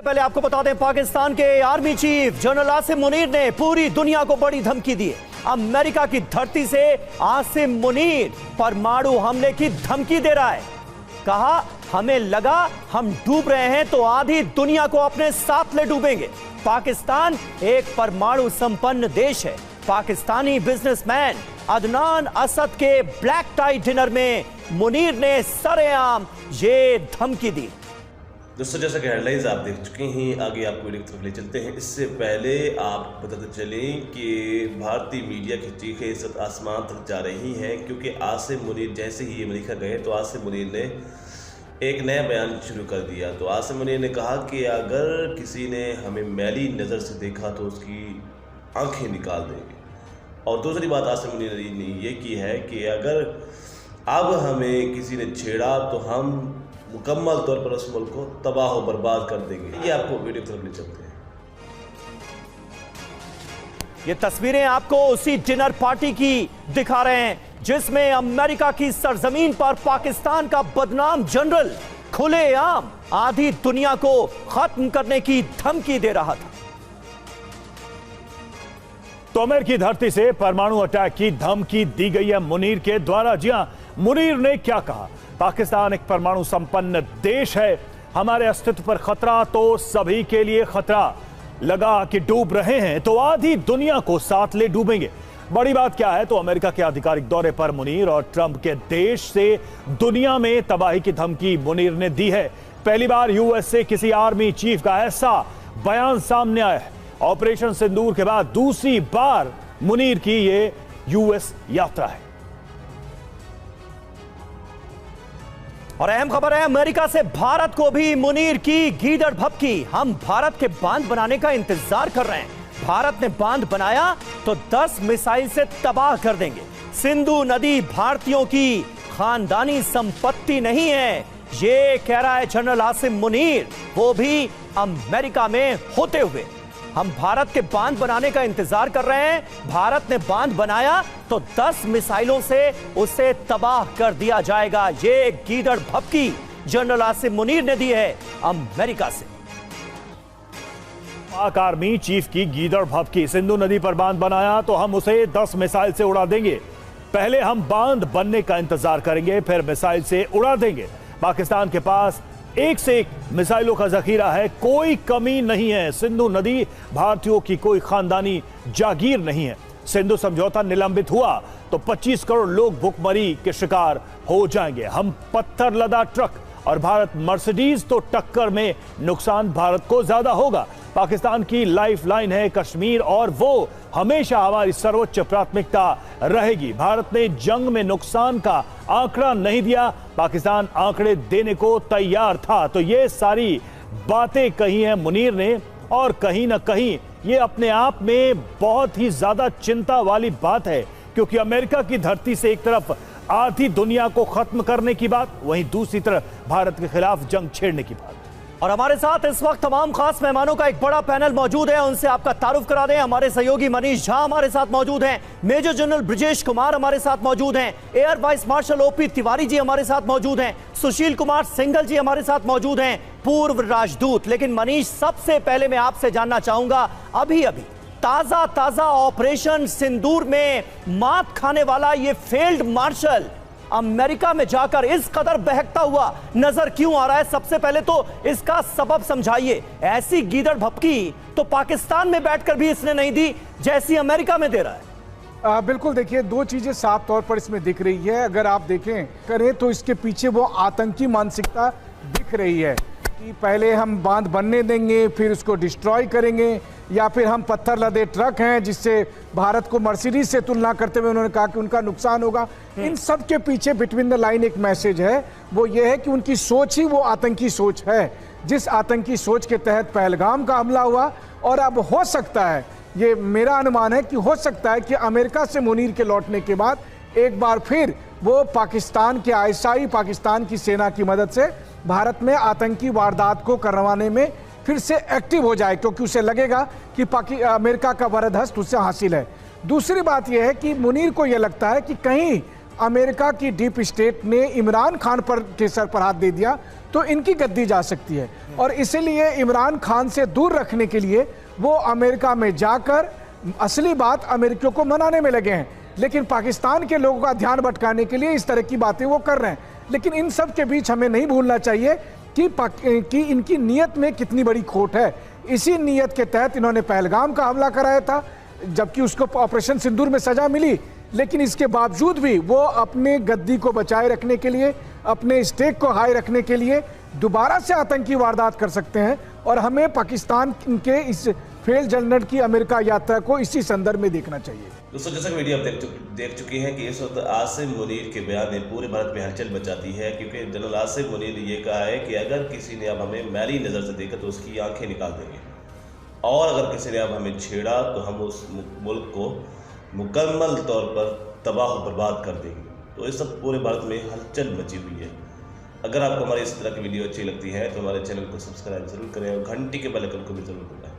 पहले आपको बता दें, पाकिस्तान के army chief general Asim Munir ने पूरी दुनिया को बड़ी धमकी दी है। अमेरिका की धरती से आसिम मुनीर परमाणु हमले की धमकी दे रहा है। कहा, हमें लगा हम डूब रहे हैं तो आधी दुनिया को अपने साथ ले डूबेंगे। पाकिस्तान एक परमाणु संपन्न देश है। पाकिस्तानी बिजनेसमैन अदनान असद के ब्लैक टाई डिनर में मुनीर ने सरेआम ये धमकी दी। दोस्तों, जैसा कि हेडलाइंस आप देख चुके हैं, आगे आपको वीडियो की तरफ ले चलते हैं। इससे पहले आप बताते चलें कि भारतीय मीडिया की चीखें इस वक्त आसमान तक जा रही हैं, क्योंकि आसिम मुनीर जैसे ही अमेरिका गए तो आसिम मुनीर ने एक नया बयान शुरू कर दिया। तो आसिम मुनीर ने कहा कि अगर किसी ने हमें मैली नज़र से देखा तो उसकी आंखें निकाल देंगे। और दूसरी बात आसिम मुनीर ने ये की है कि अगर अब हमें किसी ने छेड़ा तो हम मुकम्मल तौर पर उस मुल्क को तबाह और बर्बाद कर देंगे। ये आपको वीडियो की तरफ ले चलते हैं। ये तस्वीरें आपको उसी डिनर पार्टी की दिखा रहे हैं जिसमें अमेरिका की सरजमीन पर पाकिस्तान का बदनाम जनरल खुलेआम आधी दुनिया को खत्म करने की धमकी दे रहा था। तो अमेरिकी धरती से परमाणु अटैक की धमकी दी गई है मुनीर के द्वारा। जी हां, मुनीर ने क्या कहा? पाकिस्तान एक परमाणु संपन्न देश है, हमारे अस्तित्व पर खतरा तो सभी के लिए खतरा। लगा कि डूब रहे हैं तो आधी दुनिया को साथ ले डूबेंगे। बड़ी बात क्या है, तो अमेरिका के आधिकारिक दौरे पर मुनीर और ट्रंप के देश से दुनिया में तबाही की धमकी मुनीर ने दी है। पहली बार यूएस से किसी आर्मी चीफ का ऐसा बयान सामने आया है। ऑपरेशन सिंदूर के बाद दूसरी बार मुनीर की ये यूएस यात्रा है। और अहम खबर है, अमेरिका से भारत को भी मुनीर की गीदड़ भभकी। हम भारत के बांध बनाने का इंतजार कर रहे हैं। भारत ने बांध बनाया तो 10 मिसाइल से तबाह कर देंगे। सिंधु नदी भारतीयों की खानदानी संपत्ति नहीं है, ये कह रहा है जनरल आसिम मुनीर, वो भी अमेरिका में होते हुए। हम भारत के बांध बनाने का इंतजार कर रहे हैं। भारत ने बांध बनाया तो 10 मिसाइलों से उसे तबाह कर दिया जाएगा। ये गीदड़ भभकी जनरल आसिम मुनीर ने दी है अमेरिका से। पाक आर्मी चीफ की गीदड़ भभकी। सिंधु नदी पर बांध बनाया तो हम उसे 10 मिसाइल से उड़ा देंगे। पहले हम बांध बनने का इंतजार करेंगे, फिर मिसाइल से उड़ा देंगे। पाकिस्तान के पास एक से एक मिसाइलों का जखीरा है, कोई कमी नहीं है। सिंधु नदी भारतीयों की कोई खानदानी जागीर नहीं है। सिंधु समझौता निलंबित हुआ तो 25 करोड़ लोग भुखमरी के शिकार हो जाएंगे। हम पत्थर लदा ट्रक और भारत मर्सिडीज तो टक्कर में नुकसान भारत को ज्यादा होगा। पाकिस्तान की लाइफलाइन है कश्मीर और वो हमेशा हमारी सर्वोच्च प्राथमिकता रहेगी। भारत ने जंग में नुकसान का आंकड़ा नहीं दिया, पाकिस्तान आंकड़े देने को तैयार था। तो ये सारी बातें कही हैं मुनीर ने, और कहीं ना कहीं ये अपने आप में बहुत ही ज्यादा चिंता वाली बात है, क्योंकि अमेरिका की धरती से एक तरफ आधी दुनिया को खत्म करने की बात, वहीं दूसरी तरफ भारत के खिलाफ जंग छेड़ने की बात। और हमारे साथ इस वक्त तमाम खास मेहमानों का एक बड़ा पैनल मौजूद है, उनसे आपका तारुफ करा दें। हमारे सहयोगी मनीष झा हमारे साथ मौजूद हैं, मेजर जनरल ब्रजेश कुमार हमारे साथ मौजूद हैं, air vice marshal OP Tiwari ji हमारे साथ मौजूद हैं, सुशील कुमार सिंघल जी हमारे साथ मौजूद हैं, पूर्व राजदूत। लेकिन मनीष, सबसे पहले मैं आपसे जानना चाहूंगा, अभी अभी ताजा ऑपरेशन सिंदूर में मात खाने वाला ये फील्ड मार्शल अमेरिका में जाकर इस कदर बहकता हुआ नजर क्यों आ रहा है? सबसे पहले तो इसका सबब समझाइए। ऐसी गीदड़ भभकी तो पाकिस्तान में बैठकर भी इसने नहीं दी जैसी अमेरिका में दे रहा है। बिल्कुल, देखिए, दो चीजें साफ तौर पर इसमें दिख रही है। अगर आप देखें करें तो इसके पीछे वो आतंकी मानसिकता दिख रही है कि पहले हम बांध बनने देंगे, फिर उसको डिस्ट्रॉय करेंगे, या फिर हम पत्थर लदे ट्रक हैं जिससे भारत को मर्सिडीज से तुलना करते हुए उन्होंने कहा कि उनका नुकसान होगा। इन सब के पीछे बिटवीन द लाइन एक मैसेज है, वो ये है कि उनकी सोच ही वो आतंकी सोच है, जिस आतंकी सोच के तहत पहलगाम का हमला हुआ। और अब हो सकता है, ये मेरा अनुमान है कि हो सकता है कि अमेरिका से मुनीर के लौटने के बाद एक बार फिर वो पाकिस्तान के आईएसआई, पाकिस्तान की सेना की मदद से भारत में आतंकी वारदात को करवाने में फिर से एक्टिव हो जाए, क्योंकि उसे लगेगा कि अमेरिका का वरदहस्त उससे हासिल है। दूसरी बात यह है कि मुनीर को यह लगता है कि कहीं अमेरिका की डीप स्टेट ने इमरान खान पर के सर पर हाथ दे दिया तो इनकी गद्दी जा सकती है। और इसीलिए इमरान खान से दूर रखने के लिए वो अमेरिका में जाकर असली बात अमेरिकियों को मनाने में लगे हैं, लेकिन पाकिस्तान के लोगों का ध्यान भटकाने के लिए इस तरह की बातें वो कर रहे हैं। लेकिन इन सब के बीच हमें नहीं भूलना चाहिए कि इनकी नीयत में कितनी बड़ी खोट है। इसी नीयत के तहत इन्होंने पहलगाम का हमला कराया था, जबकि उसको ऑपरेशन सिंदूर में सजा मिली, लेकिन इसके बावजूद भी वो अपने गद्दी को बचाए रखने के लिए, अपने स्टेक को हाई रखने के लिए दोबारा से आतंकी वारदात कर सकते हैं। और हमें पाकिस्तान के इस फेल जनरल की अमेरिका यात्रा को इसी संदर्भ में देखना चाहिए। दोस्तों, जैसा कि वीडियो आप देख चुके हैं कि इस वक्त आसिम मुनीर के बयान ने पूरे भारत में हलचल मचाती है, क्योंकि जनरल आसिम मुनीर ने ये कहा है कि अगर किसी ने अब हमें मैली नज़र से देखा तो उसकी आंखें निकाल देंगे, और अगर किसी ने अब हमें छेड़ा तो हम उस मुल्क को मुकम्मल तौर पर तबाह बर्बाद कर देंगे। तो इस सब पूरे भारत में हलचल मची हुई है। अगर आपको हमारी इस तरह की वीडियो अच्छी लगती है तो हमारे चैनल को सब्सक्राइब जरूर करें और घंटी के बेल आइकन को भी जरूर दबाएं।